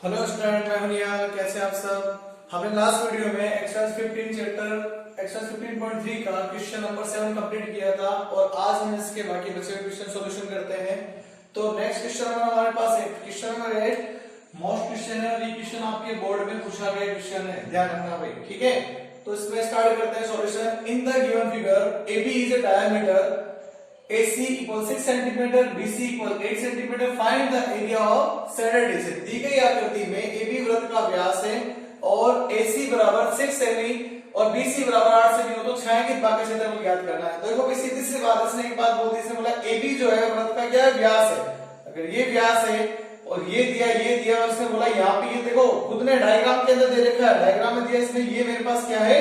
Hello student, मैं हूं निहाल। कैसे आप सब। हमने लास्ट वीडियो में एक्सरसाइज 15 चैप्टर एक्सरसाइज 15.3 का क्वेश्चन नंबर 7 कंप्लीट किया था और आज हम इसके बाकी बचे हुए क्वेश्चन सॉल्यूशन करते हैं। तो नेक्स्ट क्वेश्चन नंबर हमारे पास है क्वेश्चन नंबर 8। मोस्ट क्वेश्चन है और ये क्वेश्चन आपके बोर्ड में पूछा गया क्वेश्चन है, ध्यान रखना भाई, ठीक है। तो इसमें स्टार्ट करते हैं solution. In the given figure AB is a diameter AC equals 6 cm, BC equals 8 cm. Find the area of said region. दी गई आकृति में AB वृत्त का व्यास है और AC बराबर 6 सेमी और BC बराबर 8 सेमी हो तो छायांकित भाग का क्षेत्रफल ज्ञात करना है। देखो भाई सीधी सी बात, इसने एक बात बोल दी, इसने बोला AB जो है वृत्त का क्या है, व्यास है। अगर ये व्यास है और ये दिया और इसने बोला यहाँ पे, ये देखो खुद ने डायग्राम के अंदर दे रखा है, डायग्राम में दिया इसने, ये मेरे पास क्या है,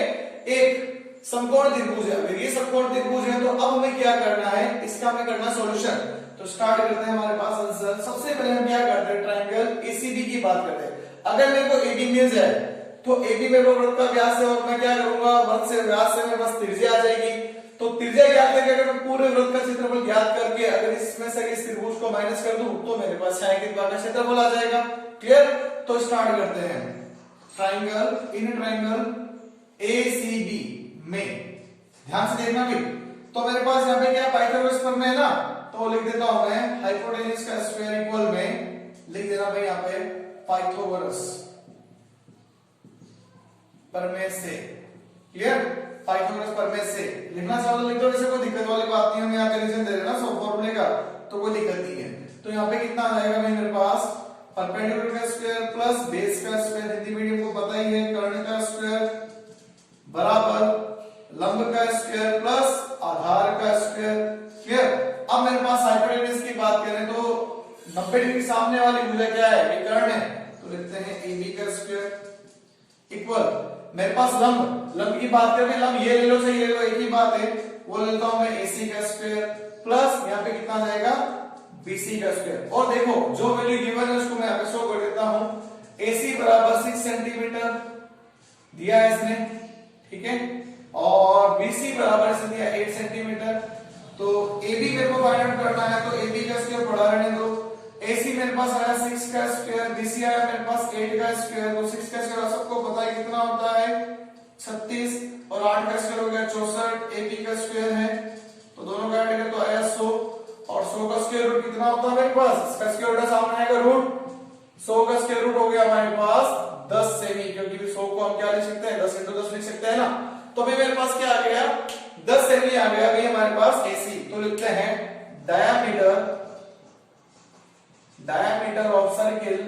एक समकोण त्रिभुज है। अगर ये समकोण त्रिभुज है तो अब हमें क्या करना है, इसका हमें करना सॉल्यूशन। तो स्टार्ट करते हैं हमारे पास आंसर। सबसे पहले हम क्या करते हैं, ट्रायंगल ACB की बात करते हैं। अगर मेरे को AB मिल जाए तो AB मेरे को वृत्त का व्यास है और मैं क्या करूंगा, वृत्त से व्यास से मेरे पास त्रिज्या आ जाएगी। तो त्रिज्या ज्ञात करके अगर मैं पूरे वृत्त का क्षेत्रफल ज्ञात करके अगर इसमें से इस त्रिभुज को माइनस कर दूं तो मेरे पास छायांकित भाग का क्षेत्रफल आ जाएगा। क्लियर। तो स्टार्ट करते हैं। ट्रायंगल, इन ट्रायंगल ACB में ध्यान से देखना भी। तो मेरे पास यहाँ पे क्या पाइथागोरस प्रमेय है ना, तो लिख देता हूं मैं हाइपोटेन्यूज का स्क्वायर इक्वल में लिख देना भाई यहाँ पे पाइथागोरस प्रमेय से। क्लियर। पाइथागोरस प्रमेय से लिखना चाहो तो लिख दो, वैसे कोई दिक्कत वाली बात नहीं है। हम यहाँ पे रीजन दे रहे हैं ना सब फॉर्मूले का, तो कोई दिक्कत नहीं है। तो यहाँ पे कितना आ जाएगा भाई मेरे पास, परपेंडिकुलर का स्क्वायर प्लस बेस का स्क्वायर, हिंदी मीडियम को पता ही है, कर्ण का स्क्वायर बराबर लंब का स्क्वायर प्लस आधार का स्क्वायर। क्लियर। अब मेरे पास हाइपोटेन्यूज की बात करें तो 90 डिग्री सामने वाली भुजा क्या है, विकर्ण है, तो लिखते हैं AB का स्क्वायर इक्वल मेरे पास लंब की बात करें, लंब ये ले लो, सही ले लो, एक ही बात है, वो लेता हूं मैं AC का स्क्वायर प्लस यहाँ पे कितना जाएगा, BC का स्क्वायर। और देखो जो वैल्यू गिवन है उसको मैं यहाँ पे शो कर देता हूं। AC बराबर 6 सेंटीमीटर दिया है इसने, ठीक है, और BC बराबर से दिया 8 सेंटीमीटर। तो AB मेरे को फाइंड आउट करना है, तो AB का स्क्वायर पड़ा रहने दो। AC मेरे पास आया 6 का स्क्वायर, BC आया मेरे पास 8 का स्क्वायर। तो 6 का स्क्वायर सबको पता है कितना होता है, 36, और 8 का स्क्वायर हो गया 64। AB का स्क्वायर है तो दोनों का ऐड करें तो आया 100, और 100 का स्क्वायर रूट कितना होता है मेरे पास, इसका स्क्वायर रूट सामने आएगा रूट, 100 का स्क्वायर रूट हो गया हमारे पास 10 सेमी, क्योंकि 100 को हम क्या लिख सकते हैं, 10 into 10 लिख सकते हैं ना। तो अभी मेरे पास क्या आ गया, 10 सेमी आ गया भाई हमारे पास AC। तो लिखते हैं डायामीटर ऑफ सर्किल,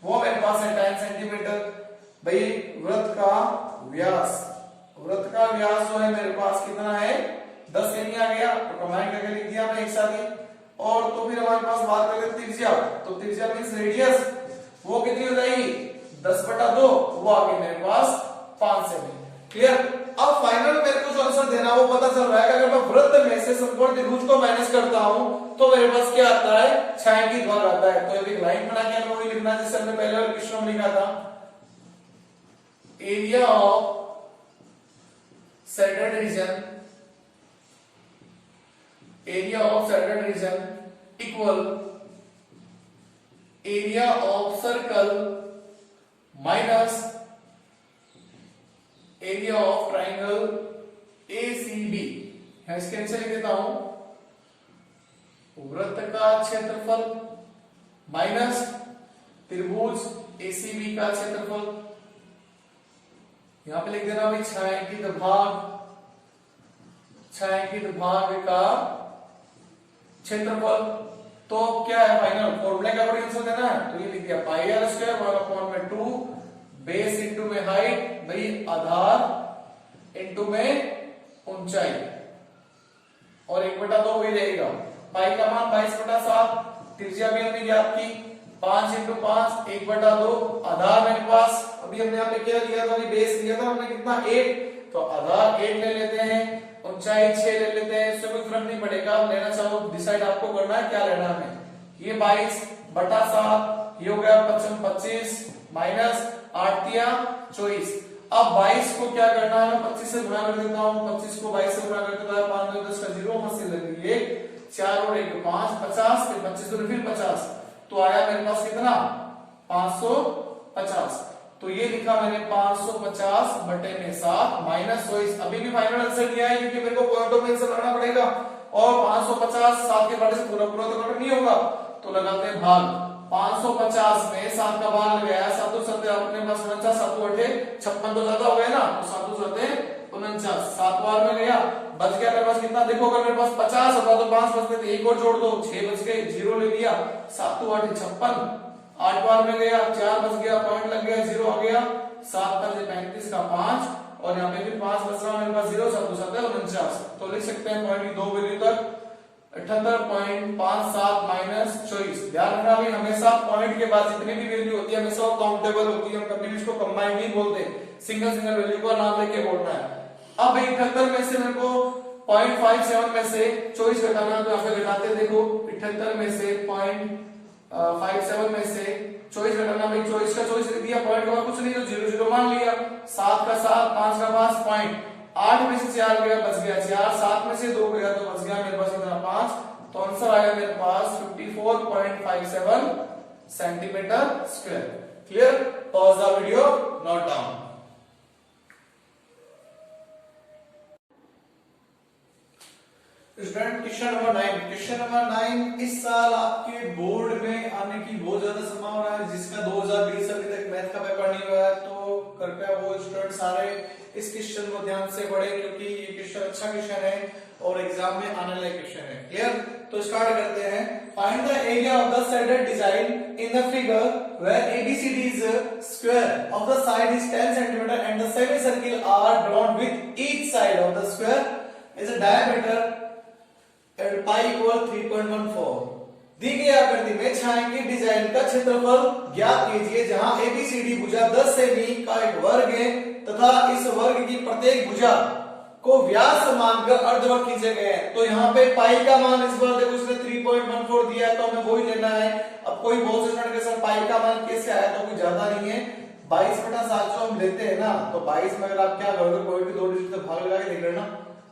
वो मेरे पास है 10 सेंटीमीटर। भाई वृत्त का व्यास जो है मेरे पास कितना है, 10 सेमी आ गया, तो कंबाइन करके लिख दिया मैं एक साथ ही। और तो फिर हमारे पास बात करें त्रिज्या, तो त्रिज्या मींस रेडियस, वो कितनी हो जाएगी, 10/2, वो आ गई मेरे पास 5 सेमी। क्लियर। अब फाइनल मेरे को जो आंसर देना वो पता चल रहा है कि अगर मैं वृत्त में से समकोण त्रिभुज को माइनस करता हूं तो मेरे पास क्या आता है, छायांकित भाग आता है। तो एक लाइन बना के हमें वही लिखना जैसे हमने पहले वाले क्वेश्चन में लिखा था, area of shaded region equal area of circle minus area of triangle ACB। इसके नीचे लिख देता हूं, वृत्त का क्षेत्रफल माइनस त्रिभुज ACB का क्षेत्रफल। यहां पे लिख देना भाई छायांकित भाग का क्षेत्रफल। तो क्या है फाइनल फॉर्मूले का आंसर देना है, तो ये लिख दिया पाई r स्क्वायर 1/2 बेस इनटू में हाइट, भाई आधार इनटू में ऊंचाई, और 1/2 वही रहेगा। पाई का मान 22/7, त्रिज्या भी हमने ज्ञात की 5 × 5 1/2। आधार मेरे पास अभी हमने यहाँ पे क्या लिया था, बेस लिया था हमने कितना, 8, तो आधार 8 ले लेते हैं, ऊंचाई 6 ले लेते हैं, इससे कोई फर्क नहीं पड़ेगा। आप लेना चाहो डिसाइड आपको करना है क्या लेना है हमें। ये 22/7, ये हो गया 25 माइनस 8 या 24। अब 22 को क्या करना है, मैं 25 से गुणा कर देता हूं, 25 को 22 से गुणा कर देता है, 5 2 10 का 0 मत लगेगी, 4 और 1 5 50, फिर 25 और फिर 50, तो आया मेरे पास कितना 550। तो ये लिखा मैंने 550 बटे में 7 माइनस 24। अभी भी फाइनल आंसर नहीं आया क्योंकि मेरे को पॉइंटों में आंसर लगाना पड़ेगा, और 550 7 के बाद से पूरा पूरा तो कट नहीं होगा, तो लगाते हैं भाग। 550 में 7 का भाग लगाया, 7 7 अपने पास 49, 7 8 56 तो ज्यादा हो गया ना, तो 7 7 49, 7 बार में गया, बच गया मेरे पास कितना, देखो अगर मेरे पास 50 होता तो 5 बचते थे, एक और जोड़ दो, 6 बच गए, 0 ले लिया, 7 8 56, 8 बार में गया, 4 बच गया, पॉइंट लग गया, 0 आ गया, 7 5 35 का 5, और यहाँ पे भी 5 बच रहा मेरे पास, 0 7 7 49। तो लिख सकते हैं पॉइंट की दो वैल्यू तक 78.57 माइनस 24। ध्यान रखना भाई, हमेशा पॉइंट के बाद जितनी भी वैल्यू होती है हमेशा वो काउंटेबल होती है, हम कभी भी इसको कंबाइन नहीं बोलते, सिंगल सिंगल वैल्यू को नाम लेके बोलना है। अब 78 में से मेरे को 0.57 में से 24 घटाना, तो यहाँ पे घटाते हैं, देखो 78 में से 0.57 में से 24 घटाना, भाई 24 का 24 लिख दिया, पॉइंट का कुछ नहीं तो 0 0 मान लिया, 7 का 7, 5 का 5, पॉइंट 8 में से 4 गया, बच गया 4, 7 में से 2 गया तो बच गया मेरे पास इतना 5, तो आंसर आया मेरे पास 54.57 centimetre square. Clear? Pause the video, note down. Student question number 9, question number 9 इस साल आपके बोर्ड में आने की बहुत ज्यादा संभावना है, जिसका 2020 अभी तक मैथ का पेपर नहीं हुआ है, तो कृपया वो स्टूडेंट सारे इस क्वेश्चन को ध्यान से पढ़े, क्योंकि ये क्वेश्चन अच्छा क्वेश्चन है और एग्जाम में आने वाला क्वेश्चन है। क्लियर? तो स्टार्ट करते हैं। Find the area of the sided design in the figure where ABCD is square of the side is 10 cm and the semicircle are drawn with each side of the square is a diameter at pi equal 3.14। दी गई आकृति में छायांकित design का क्षेत्रफल ज्ञात कीजिए जहां ABCD भुजा 10 सेमी का एक वर्ग है तथा इस वर्ग की प्रत्येक भुजा को व्यास मानकर अर्धवर्ग खींचे गए हैं। तो यहाँ पे पाई का मान इस बार देखो उसने 3.14 दिया है, तो हमें वही लेना है। अब कोई बहुत से स्टूडेंट के साथ पाई का मान कैसे आया, तो कोई ज्यादा नहीं है, 22/7 जो हम लेते हैं ना, तो 22 में अगर आप क्या करोगे, कोई भी दो डिजिट से भाग लगा के देख लेना,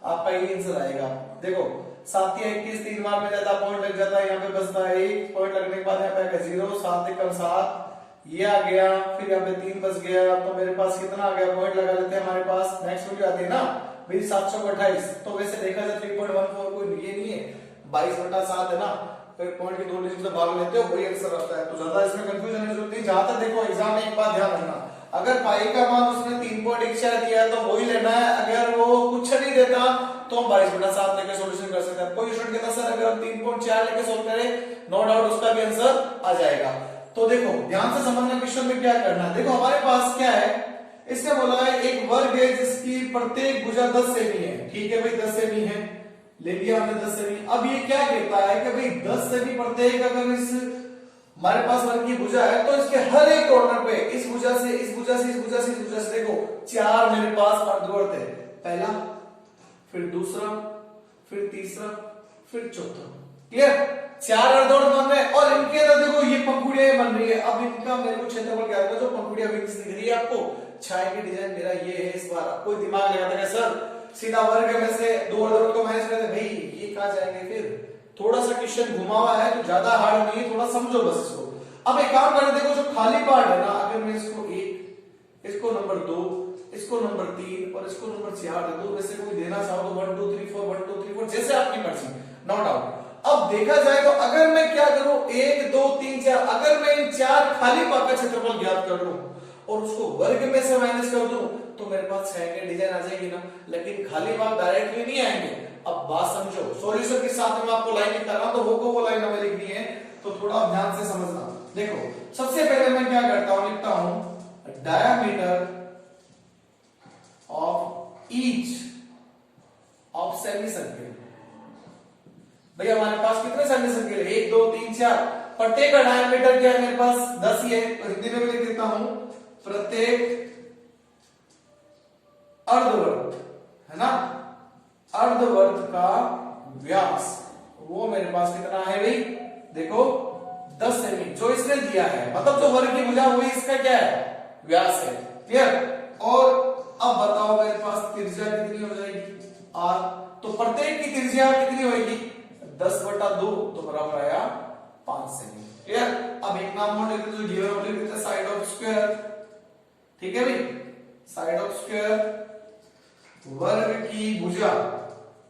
आपका ये आंसर आएगा। देखो 7 या 21 3 बार में जाता, पॉइंट लग जाता है, यहाँ पे बचता है 1 पॉइंट लगने के बाद यहाँ पे आएगा 0, 7 एकम 7 ये आ गया, फिर यहाँ पे 3 बच गया, तो मेरे पास कितना आ गया, पॉइंट लगा लेते हैं, हमारे पास नेक्स्ट वैल्यू आती है ना मेरी 728। तो वैसे देखा जाए 3.14 कोई ये नहीं है, 22/7 है ना, तो पॉइंट के दो डिजिट से भाग लेते हो वही आंसर आता है, तो ज्यादा इसमें कंफ्यूजन की जरूरत नहीं। जहां तक देखो एग्जाम में एक बात ध्यान रखना, अगर पाई का मान उसने 3.14 दिया तो वही लेना है, अगर वो कुछ नहीं देता तो हम 22/7 लेकर सॉल्यूशन कर सकते हैं। कोई स्टूडेंट कहता सर अगर हम 3.4 लेकर सॉल्व करें, नो डाउट उसका भी आंसर आ जाएगा। तो देखो ध्यान से समझना क्वेश्चन में क्या करना है। देखो हमारे पास क्या है, इसने बोला है एक वर्ग है जिसकी प्रत्येक भुजा 10 सेमी है, ठीक है भाई 10 सेमी है, ले लिया हमने 10 सेमी। अब ये क्या कहता है कि भाई 10 सेमी प्रत्येक अगर इस हमारे पास वर्ग की भुजा है तो इसके हर एक कॉर्नर पे इस भुजा से इस भुजा से इस भुजा से इस भुजा से देखो 4 मेरे पास अर्धवर्ग है, पहला फिर दूसरा फिर तीसरा फिर चौथा। क्लियर? 4 अर्धवर्ग बन रहे हैं और इनके अंदर देखो ये पंखुड़ियां बन रही है। अब इनका मेरे को क्षेत्रफल क्या होगा, जो पंखुड़ियां विंग्स दिख रही है आपको, छाया की डिजाइन मेरा ये है। इस बार कोई दिमाग लगाता है सर सीधा वर्ग में से दो अर्धवर्ग को मैनेज करते, भाई ये कहां जाएंगे, फिर थोड़ा सा क्वेश्चन घुमा हुआ है तो ज्यादा हार्ड नहीं है, थोड़ा समझो बस इसको। अब एक काम करें, देखो जो खाली पार्ट है ना, अगर मैं इसको 1 इसको नंबर 2 इसको नंबर 3 और इसको नंबर 4 दे दो, वैसे कोई देना चाहो तो 1 2 3 4 1 2 3 4 जैसे आपकी मर्जी, नो डाउट। अब देखा जाए तो अगर मैं क्या करूं 1 2 3 4, अगर मैं इन 4 खाली पार्ट का क्षेत्रफल ज्ञात कर लूं और उसको वर्ग में से माइनस कर दूं तो मेरे पास छायांकित डिजाइन आ जाएगी ना, लेकिन खाली पार्ट डायरेक्टली नहीं आएंगे। अब बात समझो, सॉल्यूशन के साथ में आपको लाइन लिखता रहा तो वो लाइन हमें लिखनी है, तो थोड़ा ध्यान से समझना। देखो सबसे पहले मैं क्या करता हूं, लिखता हूं diameter of each of semi circle. भैया हमारे पास कितने सेमी सर्किल है, 1 2 3 4, प्रत्येक का डायमीटर क्या है मेरे पास 10 ही है, तो हिंदी में भी लिख देता हूं प्रत्येक अर्धवर्ग है ना, अर्धवर्ग का व्यास वो मेरे पास कितना है भाई, देखो 10 सेमी जो इसने दिया है, मतलब जो वर्ग की भुजा हुई इसका क्या है व्यास है। क्लियर? और अब बताओ मेरे पास त्रिज्या कितनी हो जाएगी r, तो प्रत्येक की त्रिज्या कितनी होगी 10/2, तो बराबर आया 5 सेमी। क्लियर? अब एक नाम और लिख दो, ये और लिख देते हैं साइड ऑफ स्क्वायर। ठीक है भाई, साइड ऑफ स्क्वायर वर्ग की भुजा।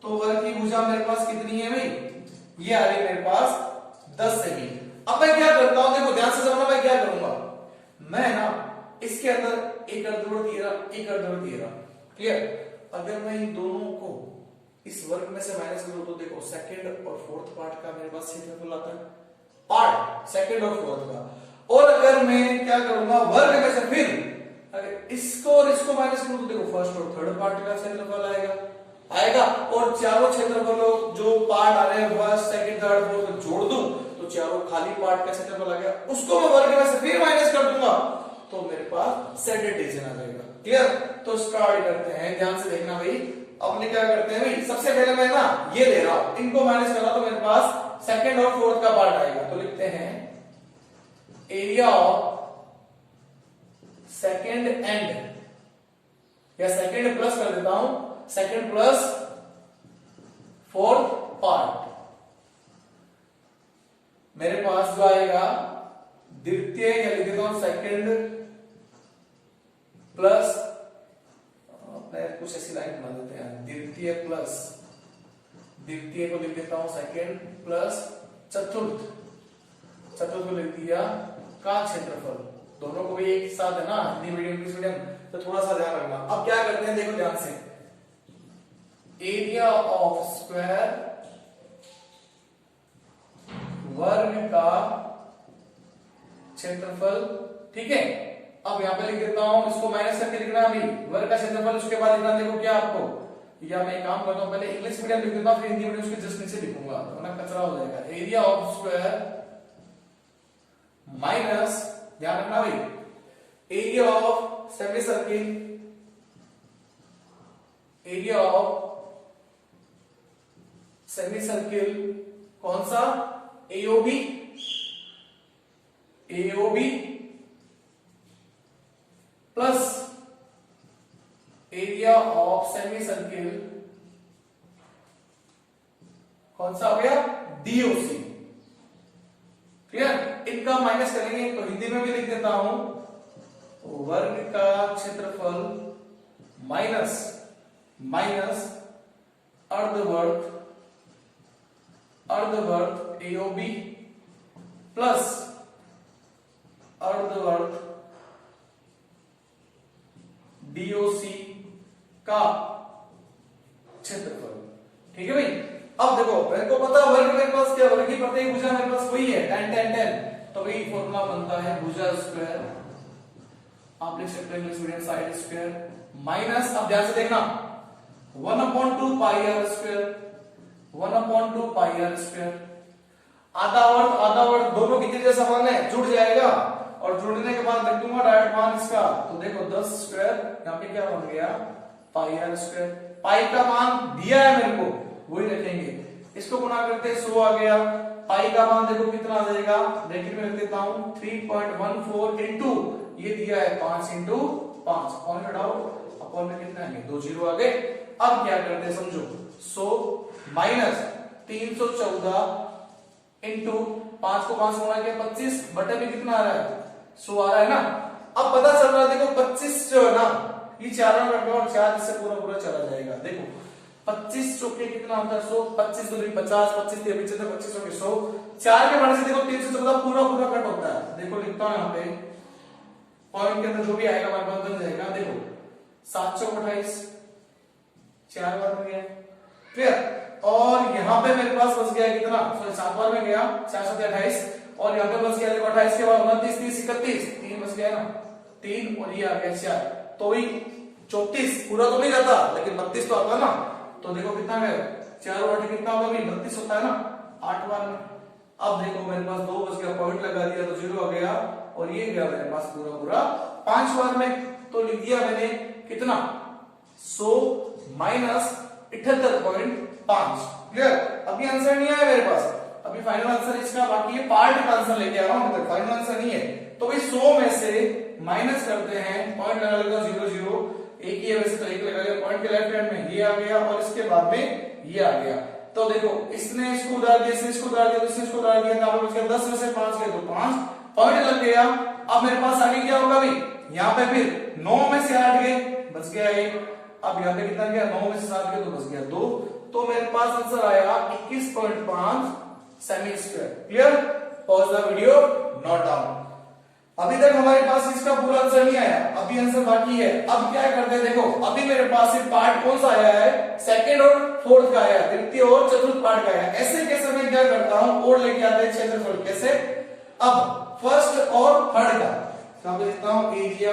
तो वर्ग की भुजा मेरे पास कितनी है भाई? ये आ रही है मेरे पास 10 सेमी। अब मैं क्या करता हूं, देखो ध्यान से समझना, मैं क्या करूंगा, मैं ना इसके अंदर एक अर्धवृत्त ये रहा, एक अर्धवृत्त ये रहा। क्लियर? अगर मैं इन दोनों को इस वर्ग में से माइनस करूं तो देखो सेकंड और फोर्थ पार्ट का मेरे पास क्षेत्रफल आता है, पार्ट सेकंड और फोर्थ का। और अगर मैं क्या करूंगा, वर्ग में से फिर अगर इसको और इसको माइनस करूं तो देखो फर्स्ट और थर्ड पार्ट का क्षेत्रफल आएगा। और चारों क्षेत्रफलों जो पार्ट आ रहे हैं फर्स्ट सेकंड थर्ड फोर्थ जोड़ दूं तो चारों खाली पार्ट का क्षेत्रफल आ गया, उसको मैं वर्ग में से फिर माइनस कर दूंगा तो मेरे पास सेट डिवीजन आ जाएगा। क्लियर? तो स्टार्ट करते हैं, ध्यान से देखना भाई। अपने क्या करते हैं भाई, सबसे पहले मैं ना ये ले रहा हूं, इनको माइनस कर रहा तो मेरे पास सेकंड और फोर्थ का पार्ट आएगा। तो लिखते हैं एरिया ऑफ सेकंड एंड, या सेकंड प्लस कर देता हूं, सेकंड प्लस फोर्थ पार्ट। मेरे पास जो आएगा द्वितीय, या लिख देता हूं सेकंड प्लस, कुछ ऐसी लाइन बना देते हैं, द्वितीय प्लस, द्वितीय को लिख देता हूं सेकंड प्लस चतुर्थ, चतुर्थ को लिख दिया का क्षेत्रफल। दोनों को भी एक साथ है ना, हिंदी मीडियम इंग्लिश मीडियम, तो थोड़ा सा ध्यान रखना। अब क्या करते हैं देखो ध्यान से, एरिया ऑफ स्क्वायर वर्ग का क्षेत्रफल। ठीक है? अब यहां पे लिख देता हूं, इसको माइनस करके लिखना अभी वर्ग का क्षेत्रफल, उसके बाद लिखना देखो क्या आपको, या मैं एक काम करता हूं, पहले इंग्लिश मीडियम लिख देता हूं फिर हिंदी मीडियम उसके जस्ट नीचे लिखूंगा, वरना कचरा हो जाएगा। एरिया ऑफ स्क्वायर माइनस, ध्यान रखना भाई, area of semi circle, area of semi circle कौन सा, AOB, AOB plus area of semi circle कौन सा हो गया, डीओसी। क्लियर? इनका माइनस करेंगे तो हिंदी में भी लिख देता हूं, वर्ग का क्षेत्रफल माइनस माइनस अर्धवर्ग, अर्धवर्ग एओबी प्लस अर्धवर्ग डीओसी का क्षेत्रफल। ठीक है भाई? अब देखो मेरे को पता वर्ग मेरे पास क्या, वर्ग की प्रत्येक भुजा मेरे पास वही है 10 10 10, तो वही फॉर्मूला बनता है भुजा स्क्वायर, आप लिख सकते हैं English medium side square minus, अब ध्यान से देखना, 1/2 pi r square, 1/2 pi r square. आधा वर्ग दोनों कितने जैसा मान है, जुड़ जाएगा, और जुड़ने के बाद रख दूंगा डायरेक्ट मान इसका, तो देखो 10 स्क्वायर, यहाँ पे क्या बन गया, पाई आर स्क्वायर। पाई का मान दिया है मेरे को, वही रखेंगे, इसको गुणा करते 100 आ गया। पाई का मान देखो कितना आ जाएगा, ब्रैकेट में रख देता हूं 3.14 इंटू ये दिया है 5 इंटू 5, कौन हटाओ, अपॉन में कितना है, 2 जीरो आ गए। अब क्या करते हैं समझो, 100 माइनस 314 इंटू 5 को 5 गुणा किया 25, बटे में कितना आ रहा है, 100 आ रहा है ना। अब पता चल रहा है देखो 25 जो है ना, ये 4 रखो और 4 इससे पूरा चला जाएगा। देखो 25 चौके कितना होता है 100, 25 दूनी 50, 25 3 25 चौके 100, 4 के बढ़ने से देखो 314 पूरा कट होता है। देखो लिखता हूं यहाँ पे, पॉइंट के अंदर जो भी आएगा हमारे पास बन जाएगा। देखो 7 चौक 28, 4 बार में गया, क्लियर। और यहाँ पे मेरे पास बच गया कितना, सॉरी 7 बार में गया 4 7 28, और यहाँ पे बच गया देखो 28 के बाद 29 30 31, 3 बच गया ना, 3 और ये आ गया 4, तो वही 34 पूरा तो नहीं जाता लेकिन 32 तो आता ना। तो देखो कितना गया, 4 और 8 कितना होगा, 32 होता है ना 8 बार में। अब देखो मेरे पास 2 बच गया, पॉइंट लगा दिया तो 0 आ गया, और ये गया मेरे पास पूरा 5 बार में। तो लिख दिया मैंने कितना, 100 माइनस 78.5, क्लियर। अभी आंसर नहीं आया मेरे पास, अभी फाइनल आंसर इसका बाकी है, पार्ट का आंसर लेके आ रहा हूं, मतलब फाइनल आंसर नहीं है। तो भाई 100 में से माइनस करते हैं, पॉइंट लगा लेगा 0 0, एक ही है वैसे तो एक लगा लिया, पॉइंट के लेफ्ट हैंड में ये आ गया और इसके बाद में ये आ गया। तो देखो इसने इसको उधार दिया, इसने इसको उधार दिया, इसने इसको उधार दिया, यहाँ पे बच गया 10 में से 5 गए तो 5 पॉइंट लग गया। अब मेरे पास आगे क्या होगा भाई, यहाँ पे फिर 9 में से 8 गए, बच गया 1। अब यहाँ पे कितना गया, 9 में से 7 गए तो बच गया 2। तो मेरे पास आंसर आया 21.5 semi square. Clear? Pause the video, note down. अभी तक हमारे पास इसका पूरा आंसर नहीं आया, अभी आंसर बाकी है। अब क्या करते हैं, देखो अभी मेरे पास सिर्फ पार्ट कौन सा आया है, सेकंड और फोर्थ का आया, तृतीय और चतुर्थ पार्ट का आया। ऐसे कैसे मैं क्या करता हूं, और लेके आते हैं क्षेत्रफल। कैसे? अब फर्स्ट और थर्ड का तो मैं लिखता हूं एरिया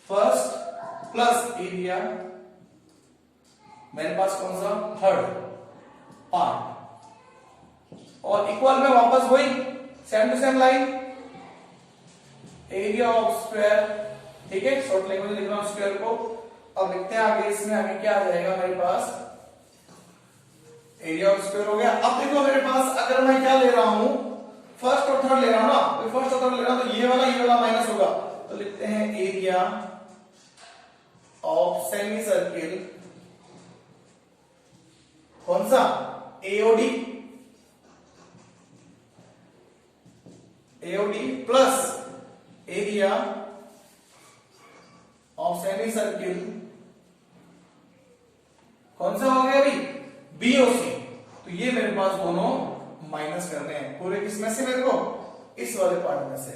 फर्स्ट प्लस एरिया मेरे पास कौन सा, थर्ड पार्ट, और इक्वल में वापस वही same to same line, area of square. ठीक है, शॉर्ट लैंग्वेज लिख रहा हूं स्क्वायर को। अब लिखते हैं आगे, इसमें आगे क्या आ जाएगा मेरे पास, एरिया ऑफ स्क्वायर हो गया। अब देखो मेरे पास अगर मैं क्या ले रहा हूं, फर्स्ट और थर्ड ले रहा हूं ना, तो फर्स्ट और थर्ड ले रहा हूं तो ये वाला माइनस होगा, तो लिखते हैं एरिया ऑफ सेमी सर्किल कौन सा, AOD, AOD plus area of semi circle कौन सा हो गया अभी, बीओसी। तो ये मेरे पास दोनों माइनस करने हैं, पूरे किस में से, मेरे को इस वाले पार्ट में से।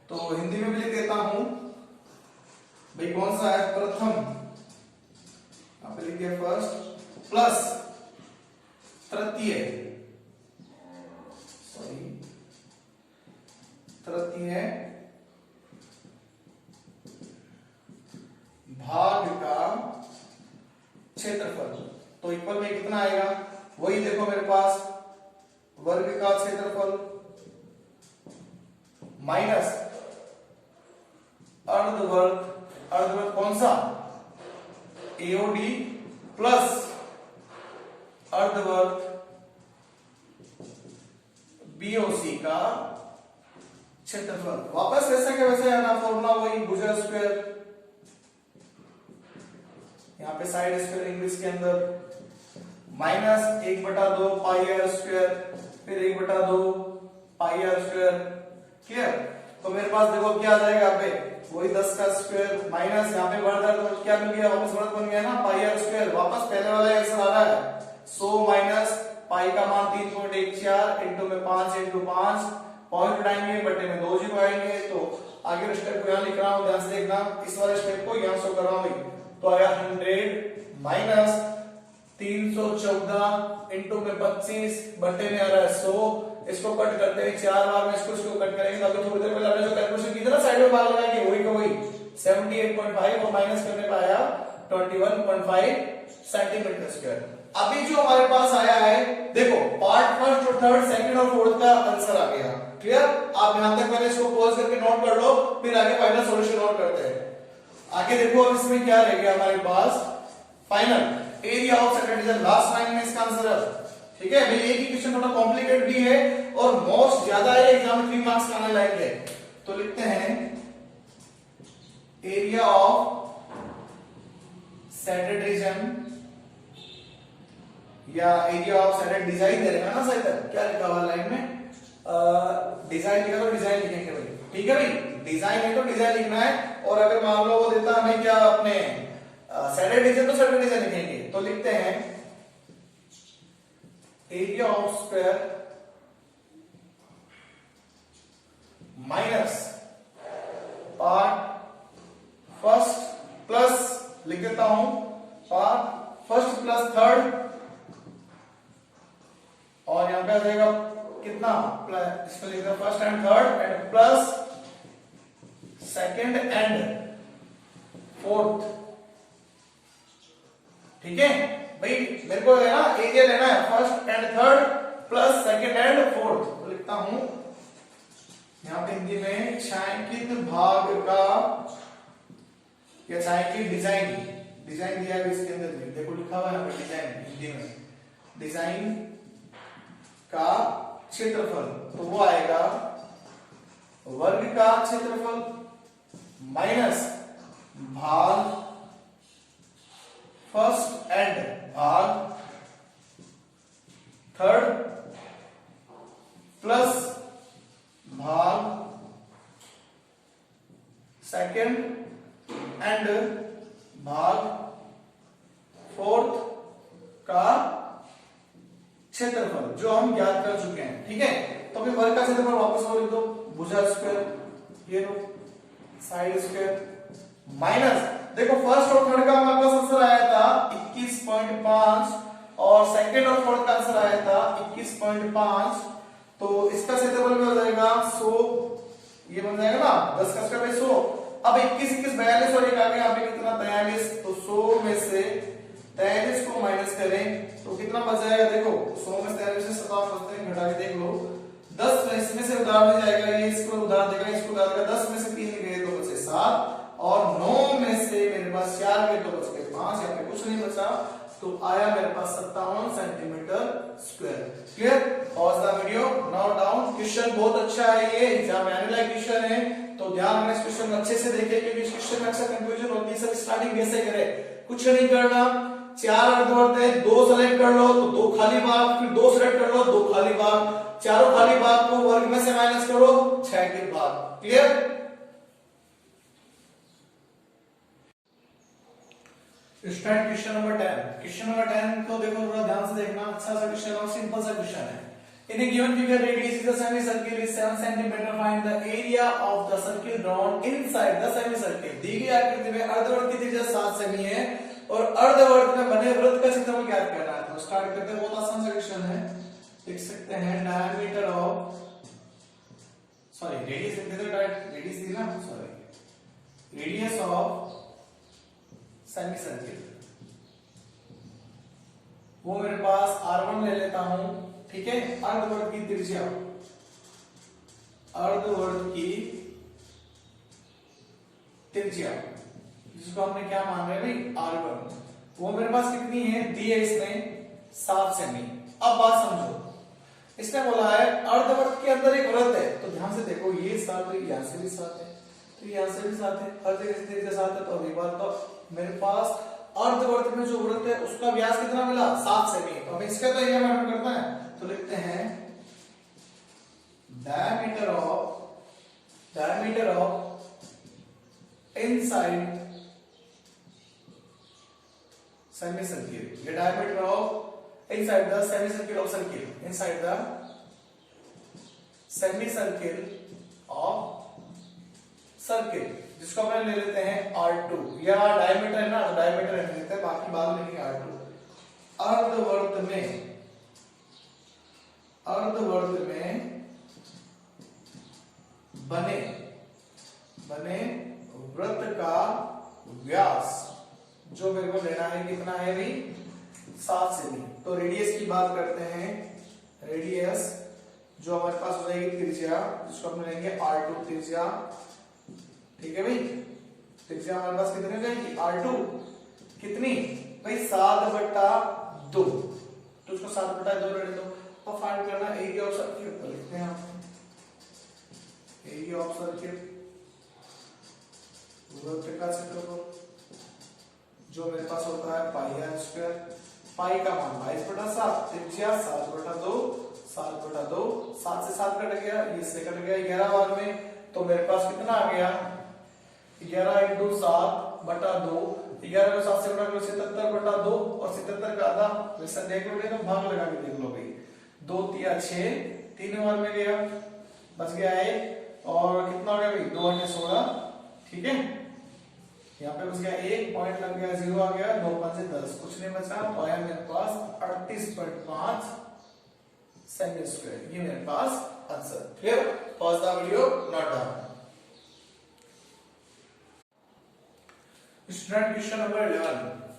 तो हिंदी में भी लिख देता हूं भाई, कौन सा है, प्रथम, आप लिख दिया फर्स्ट प्लस तृतीय, सॉरी तृतीय भाग का क्षेत्रफल। तो इक्वल में कितना आएगा, वही देखो मेरे पास वर्ग का क्षेत्रफल माइनस अर्धवर्ग, अर्धवर्ग कौन सा, एओडी प्लस अर्धवर्ग बीओसी का क्षेत्रफल। वापस वैसा के वैसे आना, फॉर्मूला वही, भुजा स्क्वायर, यहाँ पे साइड स्क्वायर इंग्लिश के अंदर, माइनस 1/2 पाई आर स्क्वायर, फिर 1/2 पाई आर स्क्वायर। क्लियर? तो मेरे पास देखो क्या आ जाएगा, यहाँ पे वही 10 का स्क्वायर माइनस यहाँ पे बढ़ रहा है तो क्या मिल गया, वापस बढ़त बन गया ना, पाई आर स्क्वायर। वापस पहले वाला आंसर आ रहा है 100 माइनस पाई का मान 3.14 इंटू में 5 इंटू 5, पॉइंट उठाएंगे, बटे में 2 जीरो आएंगे। तो आगे स्टेप को यहाँ लिख रहा हूँ, ध्यान से देखना, इस वाले स्टेप को यहाँ शो कर रहा हूँ। तो आया 100 माइनस 314 इंटू में 25 बटे में आ रहा है 100। इसको कट करते हैं 4 बार में, इसको कट करेंगे। तो अभी थोड़ी देर पहले हमने जो कैलकुलेशन की थी ना, साइड में भाग लगा के वही का वही 78.5 और माइनस करने पर आया 21.5 सेंटीमीटर स्क्वायर। अभी जो हमारे पास आया है, देखो पार्ट फर्स्ट और थर्ड, सेकंड और फोर्थ का आंसर आ गया। क्लियर? आप यहां तक पहले इसको पॉज करके नोट कर लो, फिर आगे फाइनल सॉल्यूशन नोट करते हैं। आगे देखो अब इसमें क्या रह गया हमारे पास, final area of second division, last line में इसका आंसर है। ठीक है भाई, एक ही क्वेश्चन थोड़ा कॉम्प्लिकेट भी है और मोस्ट ज्यादा है, एग्जाम में 3 मार्क्स का आने लायक है। तो लिखते हैं एरिया ऑफ सेटेड रीजन, या एरिया ऑफ सेटेड डिजाइन दे रखा ना, शायद क्या लिखा हुआ लाइन में, डिजाइन लिखा तो डिजाइन लिखेंगे भाई। ठीक है भाई, डिजाइन है तो डिजाइन लिखना है, और अगर मान लो वो देता हमें क्या अपने सेटेड रीजन तो सेटेड रीजन लिखेंगे। तो लिखते हैं area of square minus part first plus, लिख देता हूं पार्ट फर्स्ट प्लस थर्ड, और यहां पे आ जाएगा कितना, इसको लिख दो first and third and plus second and fourth. ठीक है भाई, मेरे को है ना एरिया लेना है first and third plus second and fourth. तो लिखता हूं यहां पे हिंदी में छायांकित भाग का, या छायांकित डिजाइन, डिजाइन दिया है इसके अंदर, देखो लिखा हुआ है यहां पे डिजाइन हिंदी में, डिजाइन का क्षेत्रफल। तो वो आएगा वर्ग का क्षेत्रफल माइनस भाग फर्स्ट एंड भाग थर्ड प्लस भाग सेकंड एंड भाग फोर्थ का क्षेत्रफल जो हम ज्ञात कर चुके हैं। ठीक है, तो फिर वर्ग का क्षेत्रफल वापस और लिख दो, भुजा स्क्वायर ये लो साइड स्क्वायर माइनस, देखो फर्स्ट और थर्ड का हमारे पास आंसर आया था 21.5 और सेकंड और फोर्थ का आंसर आया था 21.5, तो इसका क्षेत्रफल क्या हो जाएगा 100, ये बन जाएगा ना 10 का स्क्वायर 100। अब 21 21 42 और एक आ गया यहाँ पे कितना 43, तो 100 में से 43 को माइनस करें तो कितना बच जाएगा, देखो 100 में 43 से 57 बचते हैं, घटा के देख लो, 10 में इसमें से उधार में जाएगा, ये इसको उधार देगा, इसको उधार देगा, 10 में से 3 गए तो बचे 7 और 9 में से मेरे पास 4 गए तो बच गए 5, यहाँ पे कुछ नहीं बचा, तो आया मेरे पास 57 centimetre square. Clear, pause the video, note down. Question बहुत अच्छा है, ये एग्जाम आने वाला क्वेश्चन है, तो ध्यान रखना इस क्वेश्चन को अच्छे से देखिए क्योंकि इस क्वेश्चन में अक्सर कंफ्यूजन होती है। सब स्टार्टिंग कैसे करें, कुछ नहीं करना, 4 अर्धवर्त है, 2 सेलेक्ट कर लो तो 2 खाली भाग, फिर 2 सेलेक्ट कर लो 2 खाली भाग, चारों खाली भाग को वर्ग में से माइनस करो 6 के भाग। Clear, start question number 10। Question number 10 को देखो थोड़ा ध्यान से देखना, अच्छा सा क्वेश्चन और सिंपल सा क्वेश्चन है। In a given figure, radius is a semicircle is 7 cm. Find the area of the circle drawn inside the semicircle. दी गई आकृति में अर्धवर्त की त्रिज्या 7 सेमी है और अर्धवर्त में बने वृत्त का क्षेत्रफल ज्ञात करना है। तो स्टार्ट करते हैं, बहुत आसान सा क्वेश्चन है, लिख सकते हैं डायमीटर ऑफ, सॉरी रेडियस लिख देते हैं, रेडियस दी ना, सॉरी रेडियस ऑफ सेमीसर्किल, वो मेरे पास r1 ले लेता हूं। ठीक है, अर्धवर्त की त्रिज्या, अर्धवर्त की त्रिज्या जिसको हमने क्या मान रहे हैं भाई r1, वो मेरे पास कितनी है दी है इसमें 7 सेमी। अब बात समझो, इसने बोला है अर्धवर्त के अंदर एक वृत्त है, तो ध्यान से देखो ये 7 है, यहां से भी 7 है, तो यहां से भी 7 है, हर जगह से त्रिज्या 7 है, तो अगली बात तो मेरे पास अर्धवर्त में जो वृत्त है उसका व्यास कितना मिला 7 सेमी। तो हमें इसका तो एरिया मालूम करना है, तो लिखते हैं डायमीटर ऑफ इनसाइड सेमीसर्किल, ये diameter of inside the semicircle of circle, inside the semicircle of circle, जिसको अपन ले लेते हैं R2, या डायमीटर है ना, तो डायमीटर ले लेते हैं, बाकी बाद में लिखेंगे R2। अर्धवर्त में बने वृत्त का व्यास जो मेरे को लेना है कितना है भाई 7 सेमी। तो रेडियस की बात करते हैं, रेडियस जो हमारे पास हो जाएगी त्रिज्या, जिसको हम लेंगे R2 त्रिज्या। ठीक है भाई, त्रिज्या हमारे पास कितनी हो जाएगी R2, कितनी भाई 7/2, तो उसको 7/2 ले दो और फाइंड करना एरिया ऑफ सर्किल। तो लिखते हैं आप एरिया ऑफ सर्किल, वृत्त का क्षेत्रफल जो मेरे पास होता है पाई आर स्क्वायर, पाई का मान 22/7, त्रिज्या 7/2, 7/2, 7 से 7 कट गया, ये से कट गया 11 बार में, तो मेरे पास कितना आ गया 11 × 7/2, 11 को 7 से घटा करो 77/2 और 77 का आधा, वैसे देख लोगे तो भाग लगा के देख लो भाई, 2 × 6 3 बार में गया, बच गया 1 और कितना हो गया भाई 2 × 16। ठीक है, यहाँ पे बच गया 1 पॉइंट लग गया, 0 आ गया, 2 × 5 = 10, कुछ नहीं बचा, तो आया मेरे पास 38.5 सेमी स्क्वायर, ये मेरे पास answer. Clear, pause the video, note down. Student question number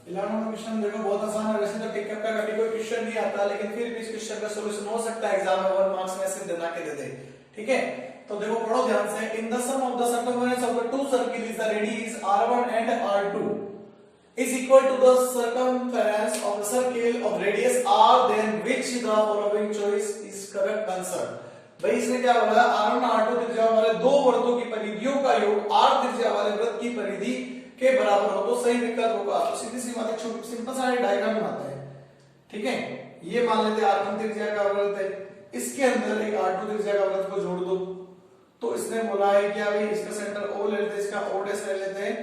11 number question देखो बहुत आसान है, वैसे तो टिकअप का कभी कोई क्वेश्चन नहीं आता, लेकिन फिर भी इस क्वेश्चन का सॉल्यूशन हो सकता है एग्जाम में 1 मार्क्स में से देना के दे दे। ठीक है, तो देखो पढ़ो ध्यान से, in the sum of the circumference of the two circle is the radius r1 and r2 is equal to the circumference of the circle of radius r, then which the following choice is correct answer। भाई इसने क्या बोला, r1 r2 त्रिज्या वाले दो वृत्तों की परिधियों का योग r त्रिज्या वाले वृत्त की परिधि के बराबर हो तो सही विकल्प होगा। तो सीधी सी बात है, छोटी सिंपल सा डायग्राम बनाते हैं। ठीक है, ये मान लेते R1 त्रिज्या का वृत्त है, इसके अंदर एक R2 त्रिज्या का वृत्त को जोड़ दो। तो इसने बोला है कि अभी इसका सेंटर O ले लेते हैं, इसका O' ले लेते हैं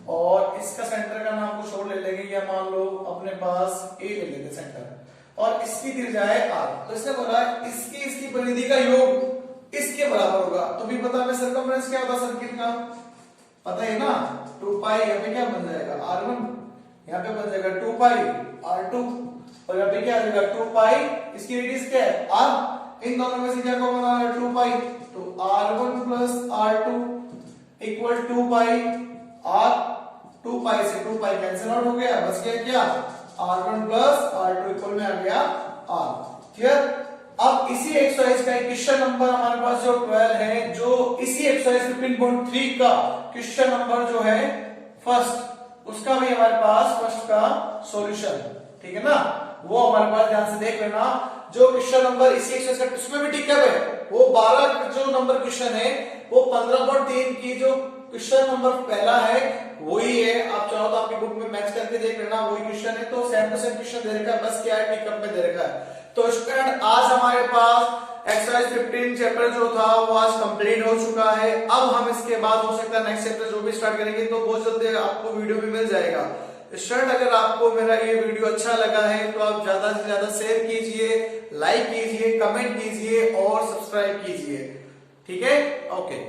और इसका सेंटर का नाम कुछ और ले लेंगे, या मान लो अपने पास A ले लेते हैं सेंटर, और इसकी त्रिज्या है R। तो इसने बोला है इसकी परिधि का योग इसके बराबर होगा। तो भी पता है सर्कमफ्रेंस क्या होता है सर्किल का, पता है ना, 2 पाई, यहाँ पे क्या बन जाएगा R1, यहाँ पे बन जाएगा 2 पाई R2, और यहाँ पे क्या आ जाएगा 2 पाई, इसकी रेडियस क्या है R, इन दोनों में से क्या कॉमन आ रहा है 2 पाई, तो R1 प्लस R2 इक्वल 2 पाई R, 2 पाई से 2 पाई कैंसिल आउट हो गया, बच गया क्या R1 प्लस R2 इक्वल में आ गया R। क्लियर। अब इसी एक्सरसाइज का क्वेश्चन नंबर हमारे पास जो 12 है, जो इसी एक्सरसाइज 15.3 का क्वेश्चन नंबर जो है फर्स्ट, उसका भी हमारे पास फर्स्ट का सॉल्यूशन, ठीक है ना, वो हमारे पास ध्यान से देख लेना। जो क्वेश्चन नंबर इसी एक्सरसाइज का उसमें भी ठीक है, वो 12 जो नंबर क्वेश्चन है वो 15.3 की जो क्वेश्चन नंबर पहला है वही है। आप चाहो तो आपकी बुक में मैच करके देख लेना, वही क्वेश्चन है, तो सेम टू सेम क्वेश्चन दे रखा है, बस क्या है टिकअप में दे रखा है। तो स्टूडेंट आज हमारे पास एक्सरसाइज 15 चैप्टर जो था वो आज कंप्लीट हो चुका है। अब हम इसके बाद हो सकता है नेक्स्ट चैप्टर जो भी स्टार्ट करेंगे, तो बहुत जल्दी आपको वीडियो भी मिल जाएगा। स्टूडेंट अगर आपको मेरा ये वीडियो अच्छा लगा है तो आप ज्यादा से ज्यादा शेयर कीजिए, लाइक कीजिए, कमेंट कीजिए और सब्सक्राइब कीजिए, ठीक है, ओके।